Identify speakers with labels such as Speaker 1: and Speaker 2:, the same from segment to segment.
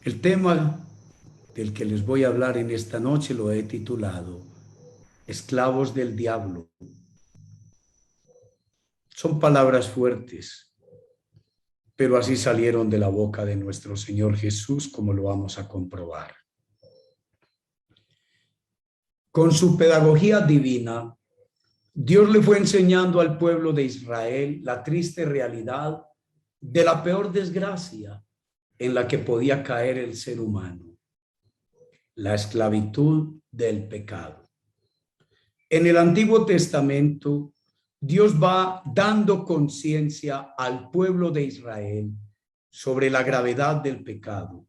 Speaker 1: El tema del que les voy a hablar en esta noche lo he titulado Esclavos del Diablo. Son palabras fuertes, pero así salieron de la boca de nuestro Señor Jesús, como lo vamos a comprobar. Con su pedagogía divina, Dios le fue enseñando al pueblo de Israel la triste realidad de la peor desgracia en la que podía caer el ser humano, la esclavitud del pecado. En el Antiguo Testamento, Dios va dando conciencia al pueblo de Israel sobre la gravedad del pecado,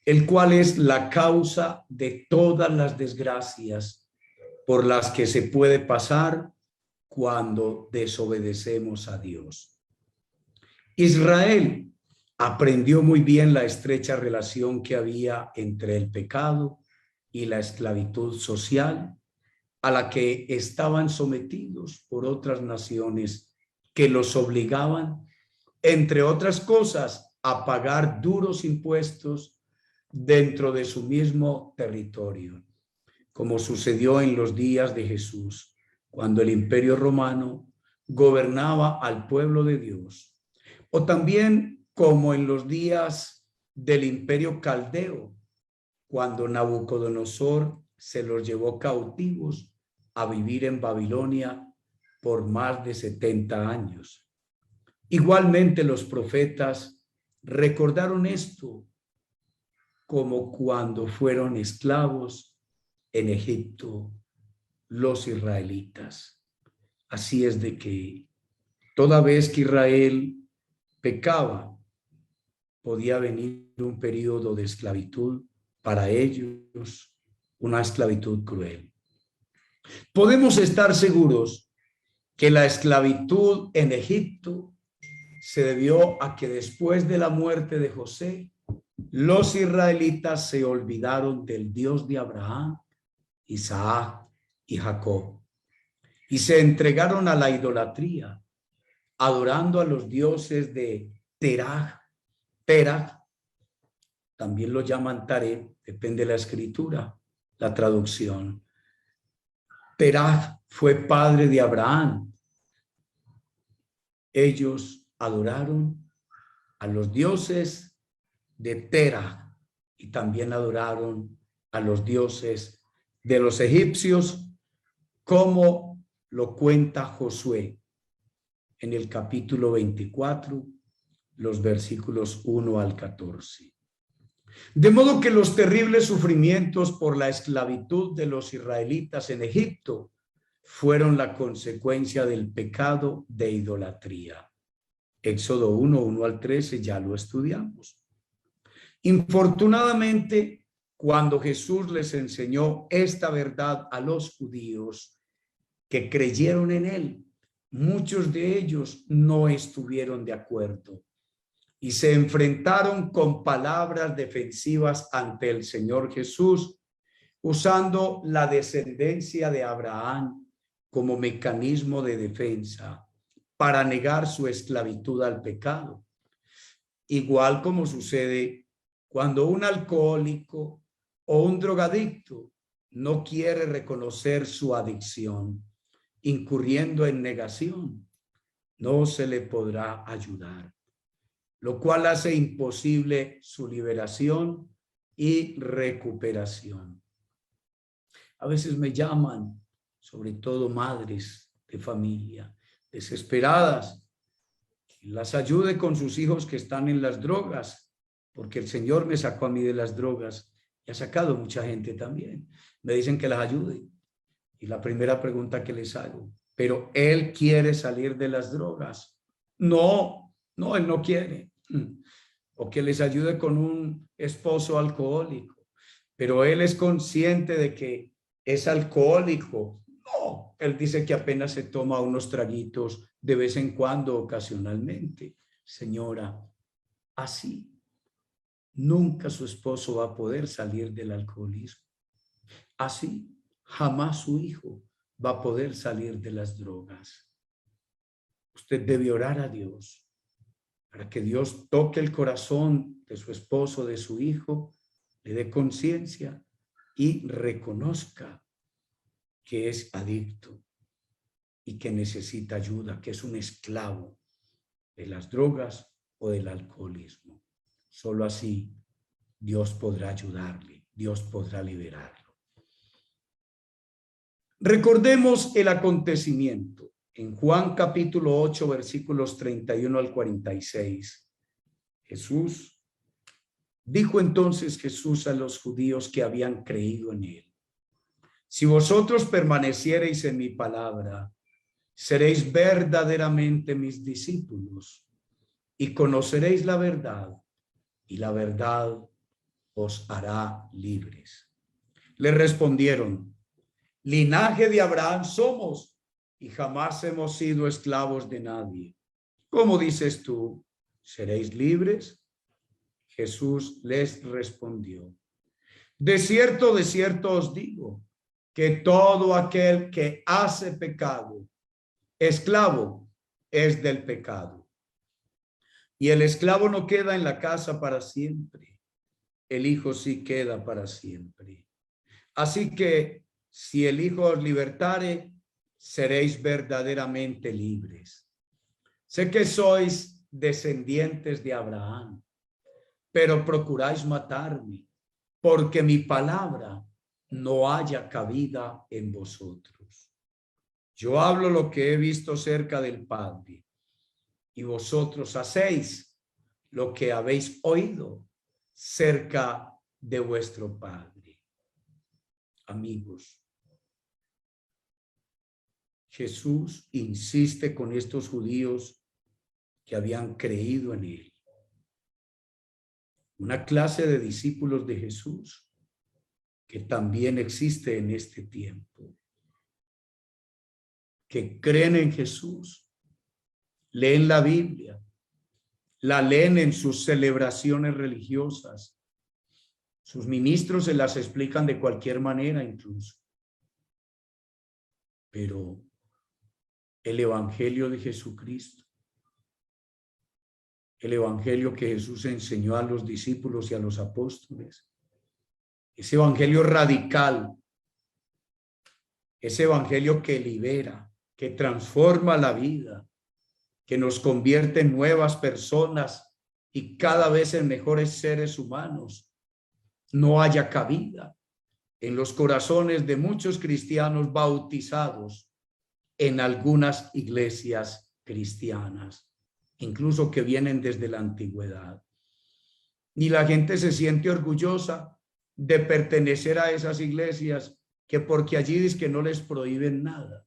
Speaker 1: el cual es la causa de todas las desgracias por las que se puede pasar cuando desobedecemos a Dios. Israel aprendió muy bien la estrecha relación que había entre el pecado y la esclavitud social a la que estaban sometidos por otras naciones que los obligaban, entre otras cosas, a pagar duros impuestos dentro de su mismo territorio, como sucedió en los días de Jesús, cuando el Imperio Romano gobernaba al pueblo de Dios, o también como en los días del Imperio Caldeo, cuando Nabucodonosor se los llevó cautivos a vivir en Babilonia por más de 70 años. Igualmente los profetas recordaron esto como cuando fueron esclavos en Egipto los israelitas. Así es de que toda vez que Israel pecaba, podía venir un periodo de esclavitud para ellos, una esclavitud cruel. Podemos estar seguros que la esclavitud en Egipto se debió a que después de la muerte de José, los israelitas se olvidaron del Dios de Abraham, Isaac y Jacob y se entregaron a la idolatría, adorando a los dioses de Terah, también lo llaman Tare, depende de la escritura, la traducción. Terah fue padre de Abraham. Ellos adoraron a los dioses de Terah y también adoraron a los dioses de los egipcios, como lo cuenta Josué en el capítulo 24, los versículos 1 al 14. De modo que los terribles sufrimientos por la esclavitud de los israelitas en Egipto fueron la consecuencia del pecado de idolatría. Éxodo 1, 1 al 13 ya lo estudiamos. Infortunadamente, cuando Jesús les enseñó esta verdad a los judíos que creyeron en él, muchos de ellos no estuvieron de acuerdo y se enfrentaron con palabras defensivas ante el Señor Jesús, usando la descendencia de Abraham como mecanismo de defensa para negar su esclavitud al pecado. Igual como sucede cuando un alcohólico o un drogadicto no quiere reconocer su adicción, incurriendo en negación, no se le podrá ayudar, lo cual hace imposible su liberación y recuperación. A veces me llaman, sobre todo madres de familia, desesperadas, que las ayude con sus hijos que están en las drogas, porque el Señor me sacó a mí de las drogas y ha sacado mucha gente también. Me dicen que las ayude. Y la primera pregunta que les hago, ¿pero él quiere salir de las drogas? No, no, él no quiere. O que les ayude con un esposo alcohólico, pero él es consciente de que es alcohólico. No, él dice que apenas se toma unos traguitos de vez en cuando, ocasionalmente. Señora, así nunca su esposo va a poder salir del alcoholismo. Así jamás su hijo va a poder salir de las drogas. Usted debe orar a Dios para que Dios toque el corazón de su esposo, de su hijo, le dé conciencia y reconozca que es adicto y que necesita ayuda, que es un esclavo de las drogas o del alcoholismo. Solo así Dios podrá ayudarle, Dios podrá liberarlo. Recordemos el acontecimiento en Juan capítulo 8, versículos 31 al 46. Dijo entonces Jesús a los judíos que habían creído en él: si vosotros permaneciereis en mi palabra, seréis verdaderamente mis discípulos y conoceréis la verdad, y la verdad os hará libres. Le respondieron: linaje de Abraham somos y jamás hemos sido esclavos de nadie. ¿Cómo dices tú, seréis libres? Jesús les respondió: de cierto os digo, que todo aquel que hace pecado, esclavo es del pecado. Y el esclavo no queda en la casa para siempre, el Hijo sí queda para siempre. Así que si el Hijo os libertare, seréis verdaderamente libres. Sé que sois descendientes de Abraham, pero procuráis matarme, porque mi palabra no haya cabida en vosotros. Yo hablo lo que he visto cerca del Padre, y vosotros hacéis lo que habéis oído cerca de vuestro Padre. Amigos, Jesús insiste con estos judíos que habían creído en él. Una clase de discípulos de Jesús que también existe en este tiempo, que creen en Jesús, leen la Biblia, la leen en sus celebraciones religiosas. Sus ministros se las explican de cualquier manera incluso. Pero el evangelio de Jesucristo, el evangelio que Jesús enseñó a los discípulos y a los apóstoles, ese evangelio radical, ese evangelio que libera, que transforma la vida, que nos convierte en nuevas personas y cada vez en mejores seres humanos, no haya cabida en los corazones de muchos cristianos bautizados en algunas iglesias cristianas, incluso que vienen desde la antigüedad. Ni la gente se siente orgullosa de pertenecer a esas iglesias, que porque allí dice que no les prohíben nada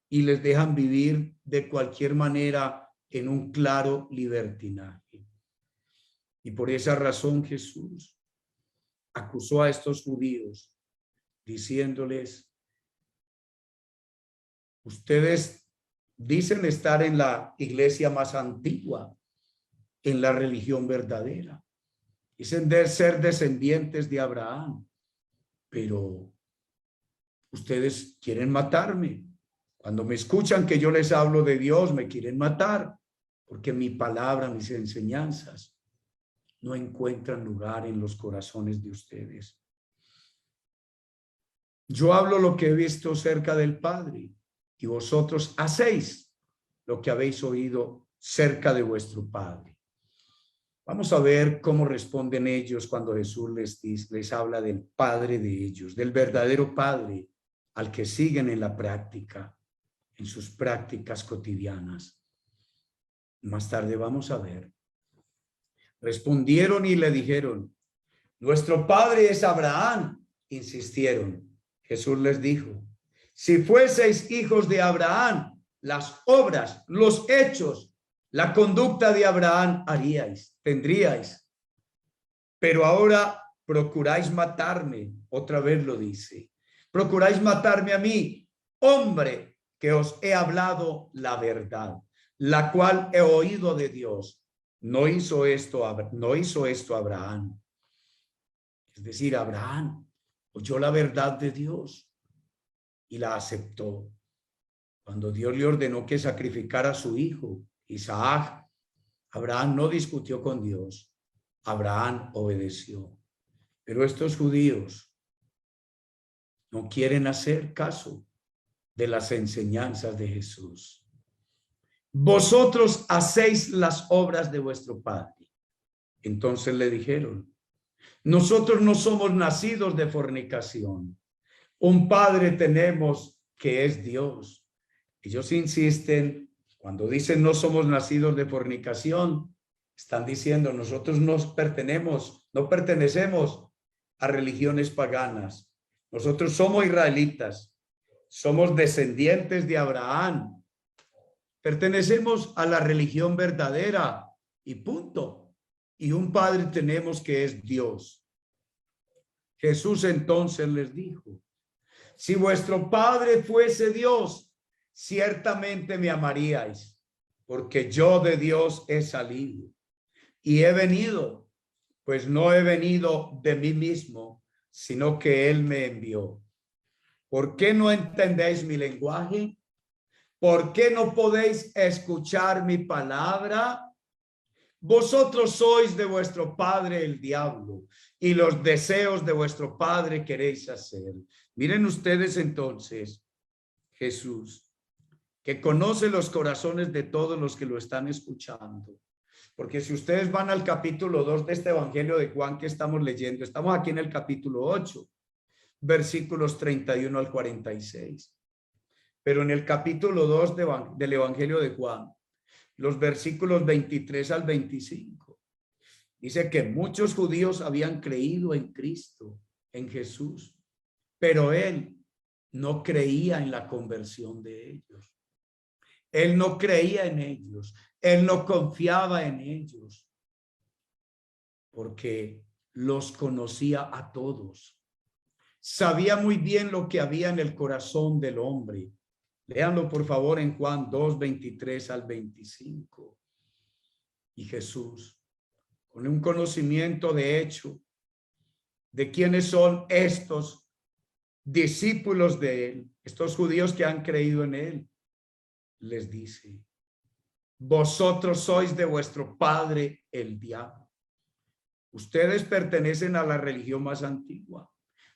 Speaker 1: y les dejan vivir de cualquier manera en un claro libertinaje. Y por esa razón Jesús acusó a estos judíos diciéndoles: ustedes dicen estar en la iglesia más antigua, en la religión verdadera. Dicen de ser descendientes de Abraham, pero ustedes quieren matarme. Cuando me escuchan que yo les hablo de Dios, me quieren matar, porque mi palabra, mis enseñanzas no encuentran lugar en los corazones de ustedes. Yo hablo lo que he visto cerca del Padre, y vosotros hacéis lo que habéis oído cerca de vuestro Padre. Vamos a ver cómo responden ellos cuando Jesús les habla del Padre de ellos, del verdadero Padre al que siguen en la práctica, en sus prácticas cotidianas. Más tarde vamos a ver. Respondieron y le dijeron: nuestro padre es Abraham. Insistieron. Jesús les dijo: si fueseis hijos de Abraham, las obras, los hechos, la conducta de Abraham tendríais. Pero ahora procuráis matarme. Otra vez lo dice. Procuráis matarme a mí, hombre, que os he hablado la verdad, la cual he oído de Dios. No hizo esto Abraham. Es decir, Abraham oyó la verdad de Dios y la aceptó. Cuando Dios le ordenó que sacrificara a su hijo, Isaac, Abraham no discutió con Dios. Abraham obedeció. Pero estos judíos no quieren hacer caso de las enseñanzas de Jesús. Vosotros hacéis las obras de vuestro padre. Entonces le dijeron, nosotros no somos nacidos de fornicación. Un padre tenemos que es Dios. Ellos insisten, cuando dicen no somos nacidos de fornicación, están diciendo nosotros no pertenecemos a religiones paganas. Nosotros somos israelitas, somos descendientes de Abraham, pertenecemos a la religión verdadera y punto. Y un padre tenemos que es Dios. Jesús entonces les dijo, si vuestro padre fuese Dios, ciertamente me amaríais, porque yo de Dios he salido y he venido, pues no he venido de mí mismo, sino que Él me envió. ¿Por qué no entendéis mi lenguaje? ¿Por qué no podéis escuchar mi palabra? Vosotros sois de vuestro padre el diablo, y los deseos de vuestro padre queréis hacer. Miren ustedes entonces, Jesús, que conoce los corazones de todos los que lo están escuchando. Porque si ustedes van al capítulo 2 de este Evangelio de Juan que estamos leyendo, estamos aquí en el capítulo 8, versículos 31 al 46. Pero en el capítulo 2 del Evangelio de Juan, los versículos 23 al 25, dice que muchos judíos habían creído en Cristo, en Jesús, pero Él no creía en la conversión de ellos. Él no creía en ellos. Él no confiaba en ellos, porque los conocía a todos. Sabía muy bien lo que había en el corazón del hombre. Léanlo por favor en Juan 2, 23 al 25. Y Jesús, con un conocimiento de hecho de quiénes son estos discípulos de Él, estos judíos que han creído en Él, les dice, vosotros sois de vuestro padre el diablo. Ustedes pertenecen a la religión más antigua.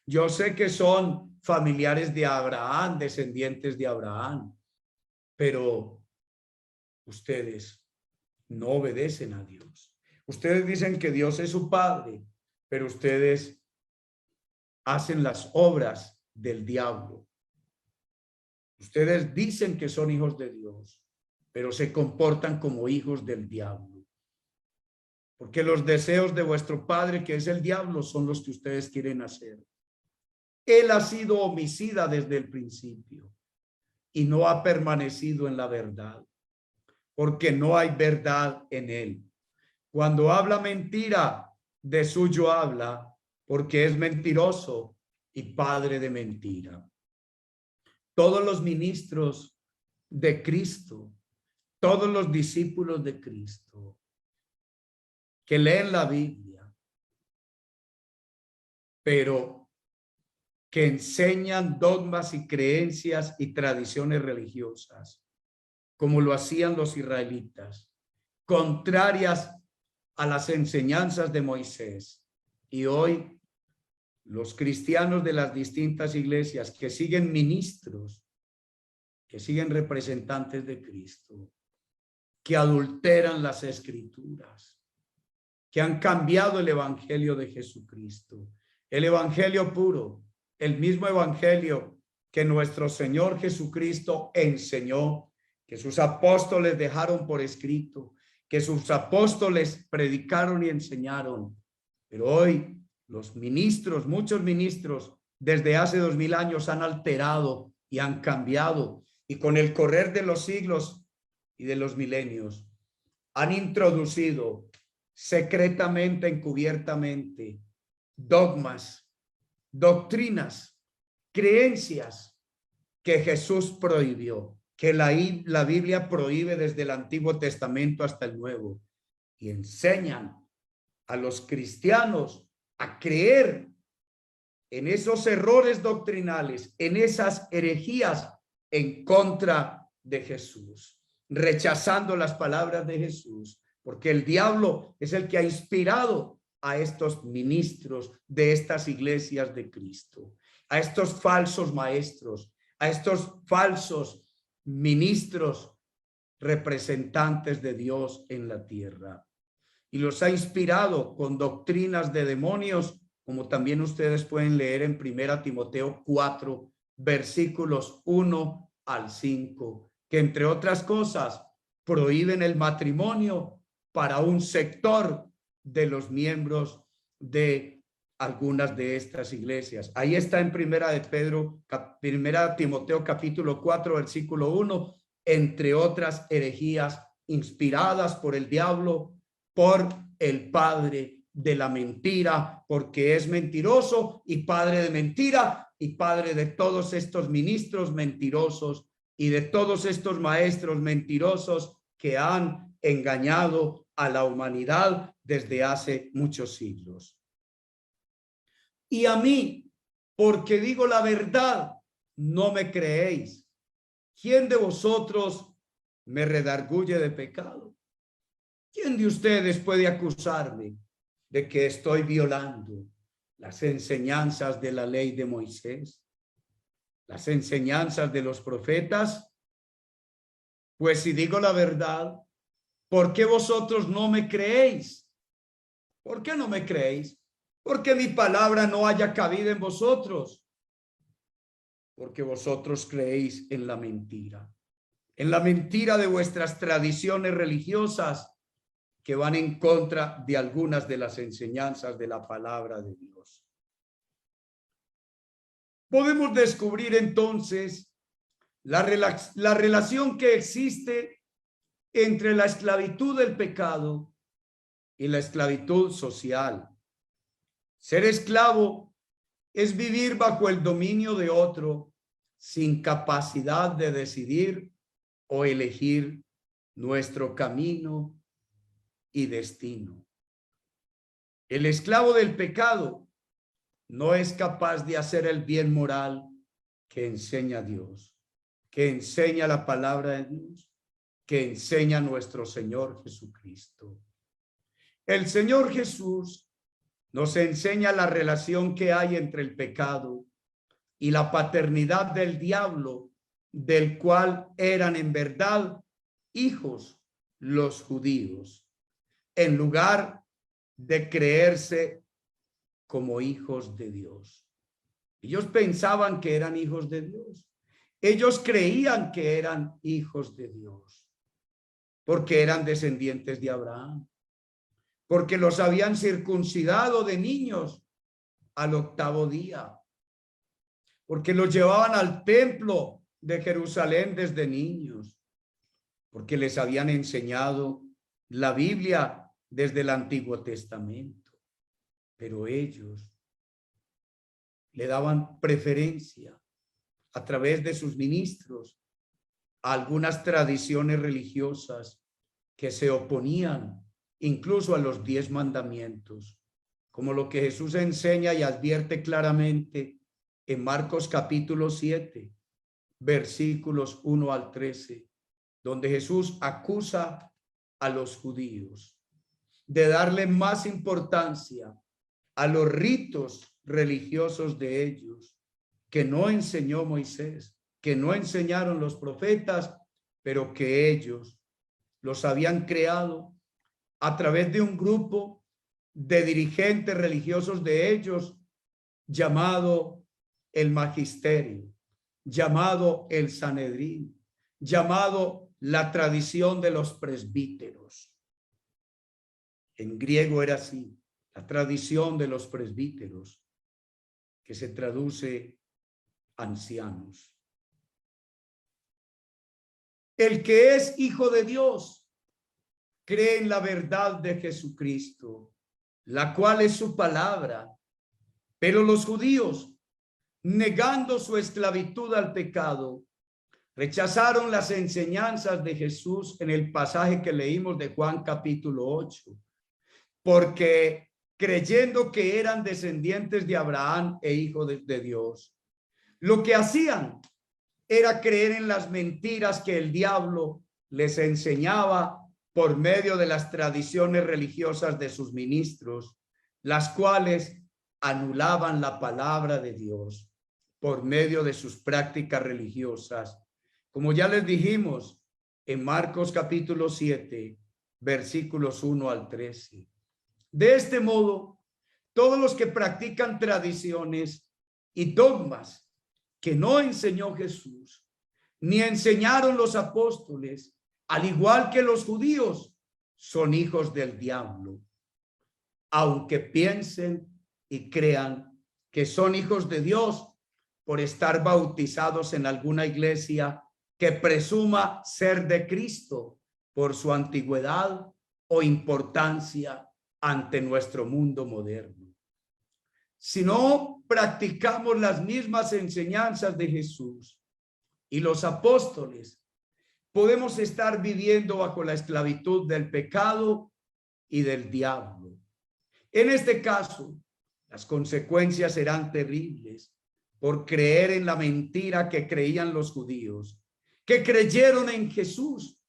Speaker 1: Yo sé que son familiares de Abraham, descendientes de Abraham, pero ustedes no obedecen a Dios. Ustedes dicen que Dios es su padre, pero ustedes hacen las obras del diablo. Ustedes dicen que son hijos de Dios, pero se comportan como hijos del diablo. Porque los deseos de vuestro padre, que es el diablo, son los que ustedes quieren hacer. Él ha sido homicida desde el principio y no ha permanecido en la verdad, porque no hay verdad en él. Cuando habla mentira, de suyo habla, porque es mentiroso y padre de mentira. Todos los ministros de Cristo, todos los discípulos de Cristo que leen la Biblia, pero que enseñan dogmas y creencias y tradiciones religiosas, como lo hacían los israelitas, contrarias a las enseñanzas de Moisés. Y hoy los cristianos de las distintas iglesias que siguen ministros, que siguen representantes de Cristo, que adulteran las escrituras, que han cambiado el evangelio de Jesucristo, el evangelio puro, el mismo evangelio que nuestro Señor Jesucristo enseñó, que sus apóstoles dejaron por escrito, que sus apóstoles predicaron y enseñaron. Pero hoy los ministros, muchos ministros desde hace 2000 años han alterado y han cambiado, y con el correr de los siglos y de los milenios han introducido secretamente, encubiertamente, dogmas, doctrinas, creencias que Jesús prohibió, que la Biblia prohíbe desde el Antiguo Testamento hasta el Nuevo, y enseñan a los cristianos a creer en esos errores doctrinales, en esas herejías en contra de Jesús, rechazando las palabras de Jesús, porque el diablo es el que ha inspirado a estos ministros de estas iglesias de Cristo, a estos falsos maestros, a estos falsos ministros representantes de Dios en la tierra. Y los ha inspirado con doctrinas de demonios, como también ustedes pueden leer en 1 Timoteo 4, versículos 1 al 5, que entre otras cosas prohíben el matrimonio para un sector de los miembros de algunas de estas iglesias. Ahí está en primera Timoteo capítulo 4, versículo 1, entre otras herejías inspiradas por el diablo, por el padre de la mentira, porque es mentiroso y padre de mentira y padre de todos estos ministros mentirosos y de todos estos maestros mentirosos que han engañado a la humanidad desde hace muchos siglos. Y a mí, porque digo la verdad, no me creéis. ¿Quién de vosotros me redarguye de pecado? ¿Quién de ustedes puede acusarme de que estoy violando las enseñanzas de la ley de Moisés, las enseñanzas de los profetas? Pues si digo la verdad, ¿por qué vosotros no me creéis? ¿Por qué no me creéis? Porque mi palabra no haya cabida en vosotros, porque vosotros creéis en la mentira de vuestras tradiciones religiosas, que van en contra de algunas de las enseñanzas de la palabra de Dios. Podemos descubrir entonces la relación que existe entre la esclavitud del pecado y la esclavitud social. Ser esclavo es vivir bajo el dominio de otro sin capacidad de decidir o elegir nuestro camino y destino. El esclavo del pecado no es capaz de hacer el bien moral que enseña Dios, que enseña la palabra de Dios, que enseña nuestro Señor Jesucristo. El Señor Jesús nos enseña la relación que hay entre el pecado y la paternidad del diablo, del cual eran en verdad hijos los judíos, en lugar de creerse como hijos de Dios. Ellos pensaban que eran hijos de Dios. Ellos creían que eran hijos de Dios, porque eran descendientes de Abraham, porque los habían circuncidado de niños al 8º día, porque los llevaban al templo de Jerusalén desde niños, porque les habían enseñado la Biblia desde el Antiguo Testamento, pero ellos le daban preferencia a través de sus ministros a algunas tradiciones religiosas que se oponían incluso a los 10 mandamientos, como lo que Jesús enseña y advierte claramente en Marcos capítulo 7, versículos 1 al 13, donde Jesús acusa a los judíos de darle más importancia a los ritos religiosos de ellos, que no enseñó Moisés, que no enseñaron los profetas, pero que ellos los habían creado a través de un grupo de dirigentes religiosos de ellos, llamado el magisterio, llamado el Sanedrín, llamado la tradición de los presbíteros. En griego era así, la tradición de los presbíteros, que se traduce ancianos. El que es hijo de Dios cree en la verdad de Jesucristo, la cual es su palabra. Pero los judíos, negando su esclavitud al pecado, rechazaron las enseñanzas de Jesús en el pasaje que leímos de Juan capítulo 8, porque creyendo que eran descendientes de Abraham e hijos de Dios, lo que hacían era creer en las mentiras que el diablo les enseñaba por medio de las tradiciones religiosas de sus ministros, las cuales anulaban la palabra de Dios por medio de sus prácticas religiosas. Como ya les dijimos en Marcos capítulo 7, versículos 1 al 13. De este modo, todos los que practican tradiciones y dogmas que no enseñó Jesús, ni enseñaron los apóstoles, al igual que los judíos, son hijos del diablo. Aunque piensen y crean que son hijos de Dios por estar bautizados en alguna iglesia que presuma ser de Cristo por su antigüedad o importancia ante nuestro mundo moderno. Si no practicamos las mismas enseñanzas de Jesús y los apóstoles, podemos estar viviendo bajo la esclavitud del pecado y del diablo. En este caso, las consecuencias serán terribles por creer en la mentira que creían los judíos, que creyeron en Jesús,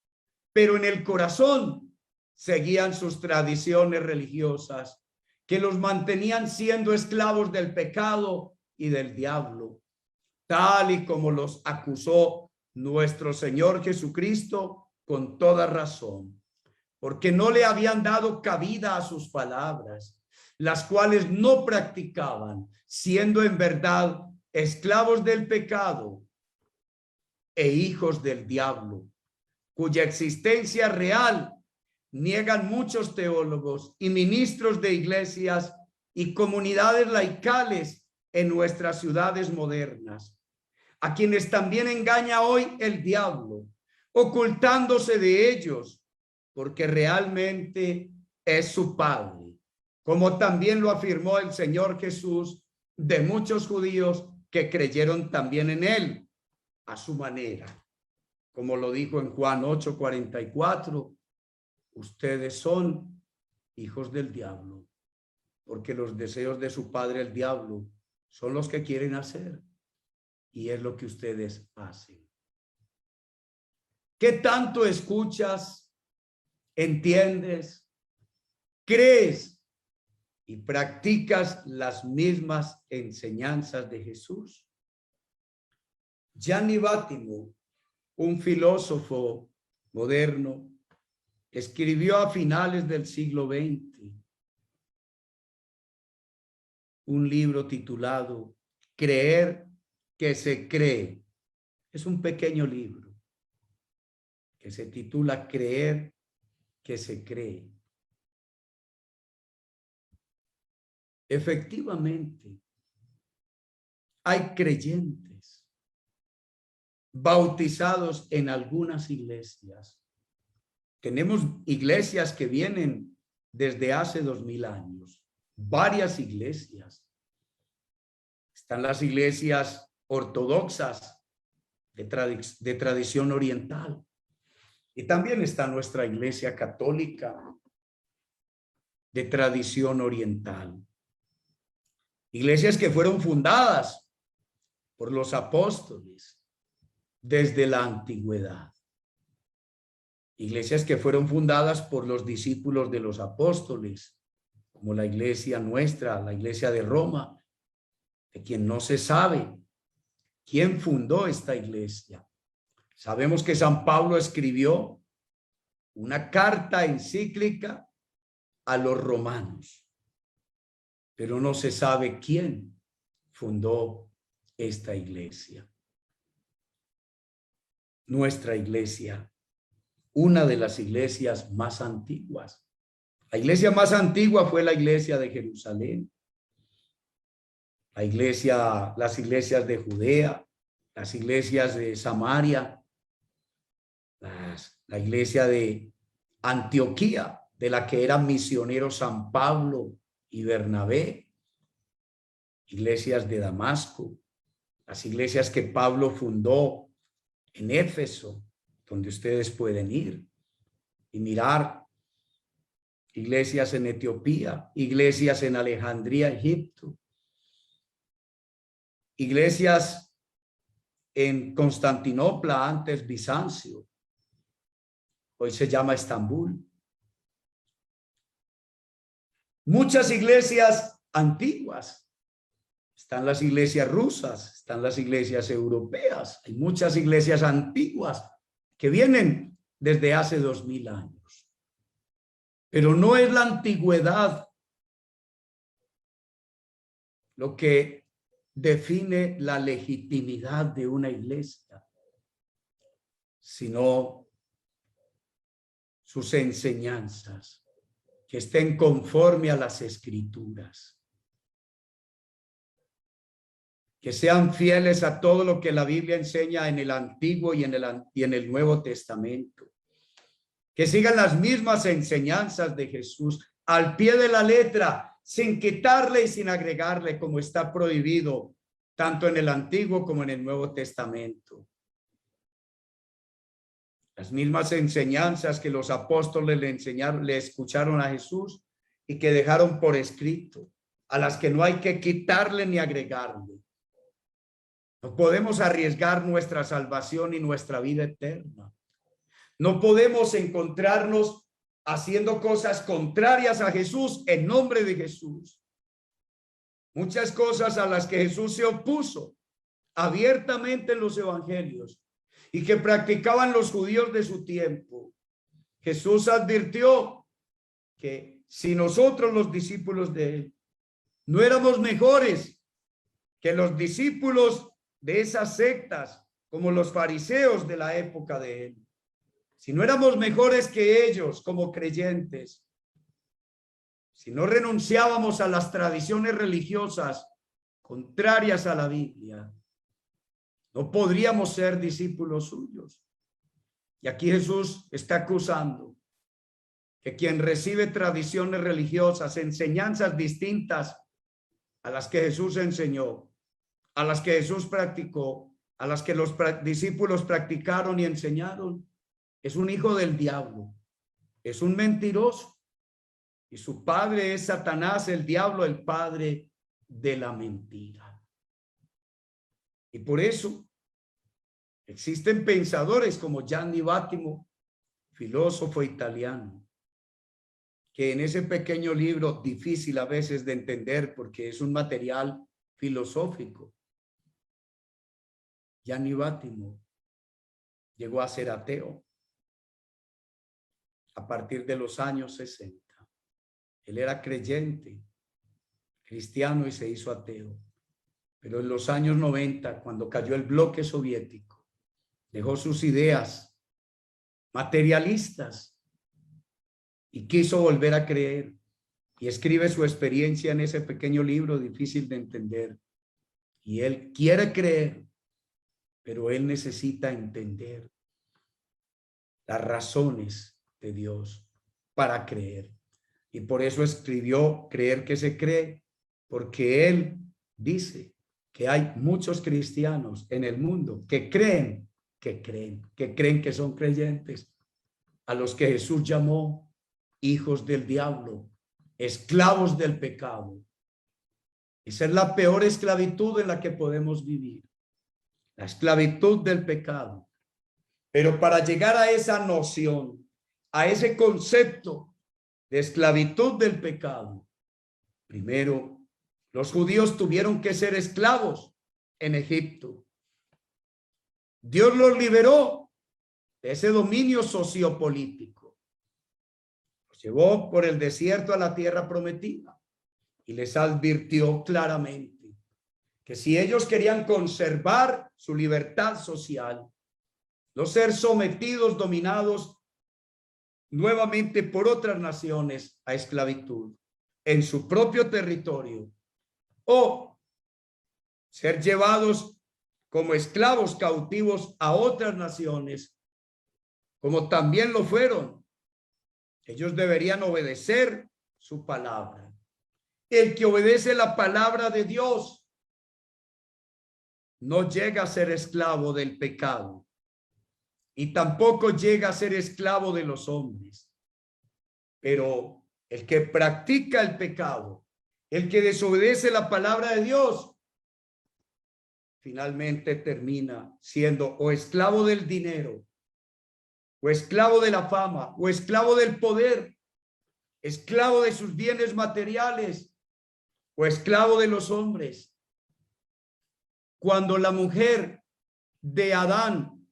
Speaker 1: pero en el corazón seguían sus tradiciones religiosas que los mantenían siendo esclavos del pecado y del diablo, tal y como los acusó nuestro Señor Jesucristo con toda razón, porque no le habían dado cabida a sus palabras, las cuales no practicaban, siendo en verdad esclavos del pecado e hijos del diablo, cuya existencia real niegan muchos teólogos y ministros de iglesias y comunidades laicales en nuestras ciudades modernas, a quienes también engaña hoy el diablo, ocultándose de ellos, porque realmente es su padre, como también lo afirmó el Señor Jesús de muchos judíos que creyeron también en él a su manera, como lo dijo en Juan 8:44, ustedes son hijos del diablo, porque los deseos de su padre el diablo son los que quieren hacer, y es lo que ustedes hacen. ¿Qué tanto escuchas, entiendes, crees y practicas las mismas enseñanzas de Jesús? Gianni Vattimo, un filósofo moderno, escribió a finales del siglo XX un libro titulado Creer que se cree. Es un pequeño libro que se titula Creer que se cree. Efectivamente, hay creyentes bautizados en algunas iglesias. Tenemos iglesias que vienen desde hace 2000 años, varias iglesias. Están las iglesias ortodoxas de tradición oriental. Y también está nuestra iglesia católica de tradición oriental. Iglesias que fueron fundadas por los apóstoles desde la antigüedad. Iglesias que fueron fundadas por los discípulos de los apóstoles, como la iglesia nuestra, la iglesia de Roma, de quien no se sabe quién fundó esta iglesia. Sabemos que San Pablo escribió una carta encíclica a los romanos, pero no se sabe quién fundó esta iglesia. Nuestra iglesia, una de las iglesias más antiguas. La iglesia más antigua fue la iglesia de Jerusalén. Las iglesias de Judea, las iglesias de Samaria, la iglesia de Antioquía, de la que eran misioneros San Pablo y Bernabé, iglesias de Damasco, las iglesias que Pablo fundó en Éfeso, donde ustedes pueden ir y mirar, iglesias en Etiopía, iglesias en Alejandría, Egipto, iglesias en Constantinopla, antes Bizancio, hoy se llama Estambul. Muchas iglesias antiguas, están las iglesias rusas, están las iglesias europeas, hay muchas iglesias antiguas que vienen desde hace 2000 años. Pero no es la antigüedad lo que define la legitimidad de una iglesia, sino sus enseñanzas, que estén conforme a las Escrituras, que sean fieles a todo lo que la Biblia enseña en el Antiguo y en el Nuevo Testamento, que sigan las mismas enseñanzas de Jesús al pie de la letra, sin quitarle y sin agregarle, como está prohibido tanto en el Antiguo como en el Nuevo Testamento. Las mismas enseñanzas que los apóstoles le escucharon a Jesús y que dejaron por escrito, a las que no hay que quitarle ni agregarle. No podemos arriesgar nuestra salvación y nuestra vida eterna. No podemos encontrarnos haciendo cosas contrarias a Jesús en nombre de Jesús. Muchas cosas a las que Jesús se opuso abiertamente en los evangelios y que practicaban los judíos de su tiempo. Jesús advirtió que si nosotros, los discípulos de él, no éramos mejores que los discípulos de esas sectas, como los fariseos de la época de él, si no éramos mejores que ellos como creyentes, si no renunciábamos a las tradiciones religiosas contrarias a la Biblia, no podríamos ser discípulos suyos. Y aquí Jesús está acusando que quien recibe tradiciones religiosas, enseñanzas distintas a las que Jesús enseñó, a las que Jesús practicó, a las que los discípulos practicaron y enseñaron, es un hijo del diablo, es un mentiroso. Y su padre es Satanás, el diablo, el padre de la mentira. Y por eso existen pensadores como Gianni Vattimo, filósofo italiano, que en ese pequeño libro, difícil a veces de entender porque es un material filosófico, Gianni Vattimo llegó a ser ateo a partir de los años 60. Él era creyente, cristiano, y se hizo ateo. Pero en los años 90, cuando cayó el bloque soviético, dejó sus ideas materialistas y quiso volver a creer. Y escribe su experiencia en ese pequeño libro difícil de entender. Y él quiere creer, pero él necesita entender las razones de Dios para creer. Y por eso escribió Creer que se cree, porque él dice que hay muchos cristianos en el mundo que creen que son creyentes, a los que Jesús llamó hijos del diablo, esclavos del pecado. Esa es la peor esclavitud en la que podemos vivir, la esclavitud del pecado. Pero para llegar a esa noción, a ese concepto de esclavitud del pecado, primero los judíos tuvieron que ser esclavos en Egipto. Dios los liberó de ese dominio sociopolítico. Los llevó por el desierto a la tierra prometida y les advirtió claramente que si ellos querían conservar su libertad social, no ser sometidos, dominados nuevamente por otras naciones a esclavitud en su propio territorio, o ser llevados como esclavos cautivos a otras naciones, como también lo fueron, ellos deberían obedecer su palabra. El que obedece la palabra de Dios no llega a ser esclavo del pecado y tampoco llega a ser esclavo de los hombres. Pero el que practica el pecado, el que desobedece la palabra de Dios, finalmente termina siendo o esclavo del dinero o esclavo de la fama, o esclavo del poder, esclavo de sus bienes materiales, o esclavo de los hombres. Cuando la mujer de Adán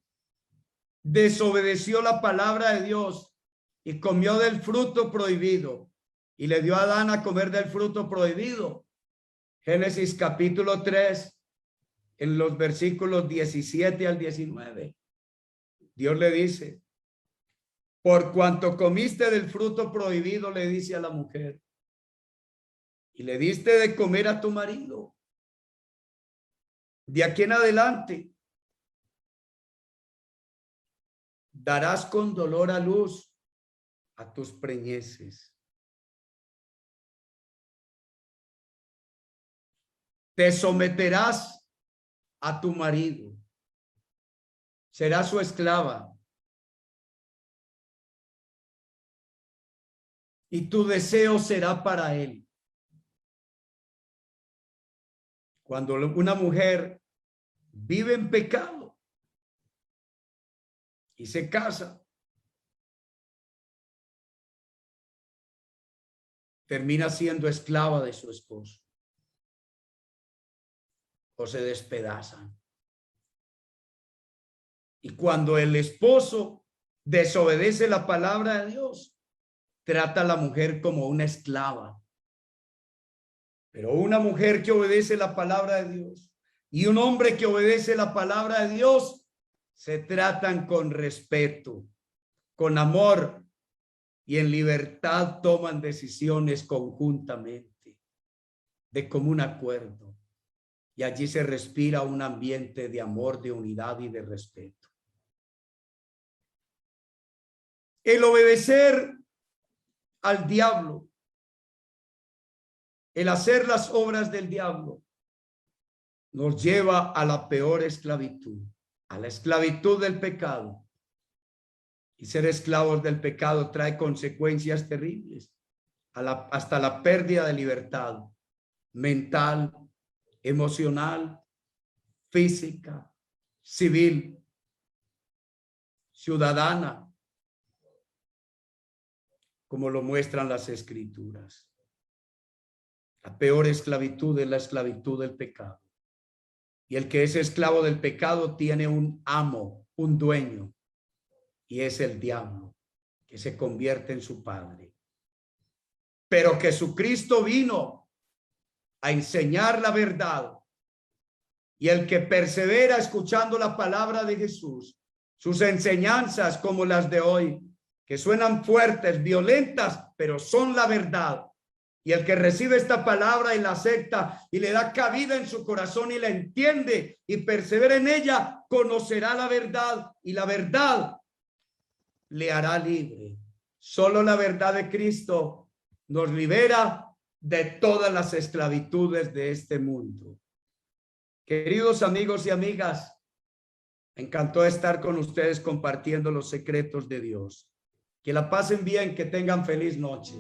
Speaker 1: desobedeció la palabra de Dios y comió del fruto prohibido, y le dio a Adán a comer del fruto prohibido, Génesis capítulo 3, en los versículos 17 al 19, Dios le dice: por cuanto comiste del fruto prohibido, le dice a la mujer, y le diste de comer a tu marido, de aquí en adelante darás con dolor a luz a tus preñeces. Te someterás a tu marido, serás su esclava, y tu deseo será para él. Cuando una mujer vive en pecado y se casa, termina siendo esclava de su esposo, o se despedazan. Y cuando el esposo desobedece la palabra de Dios, trata a la mujer como una esclava. Pero una mujer que obedece la palabra de Dios y un hombre que obedece la palabra de Dios se tratan con respeto, con amor, y en libertad toman decisiones conjuntamente, de común acuerdo. Y allí se respira un ambiente de amor, de unidad y de respeto. El obedecer al diablo, el hacer las obras del diablo, nos lleva a la peor esclavitud, a la esclavitud del pecado. Y ser esclavos del pecado trae consecuencias terribles, hasta la pérdida de libertad mental, emocional, física, civil, ciudadana, como lo muestran las escrituras. La peor esclavitud es la esclavitud del pecado. Y el que es esclavo del pecado tiene un amo, un dueño, y es el diablo, que se convierte en su padre. Pero Jesucristo vino a enseñar la verdad, y el que persevera escuchando la palabra de Jesús, sus enseñanzas como las de hoy, que suenan fuertes, violentas, pero son la verdad. Y el que recibe esta palabra y la acepta y le da cabida en su corazón y la entiende y persevera en ella, conocerá la verdad, y la verdad le hará libre. Solo la verdad de Cristo nos libera de todas las esclavitudes de este mundo. Queridos amigos y amigas, me encantó estar con ustedes compartiendo los secretos de Dios. Que la pasen bien, que tengan feliz noche.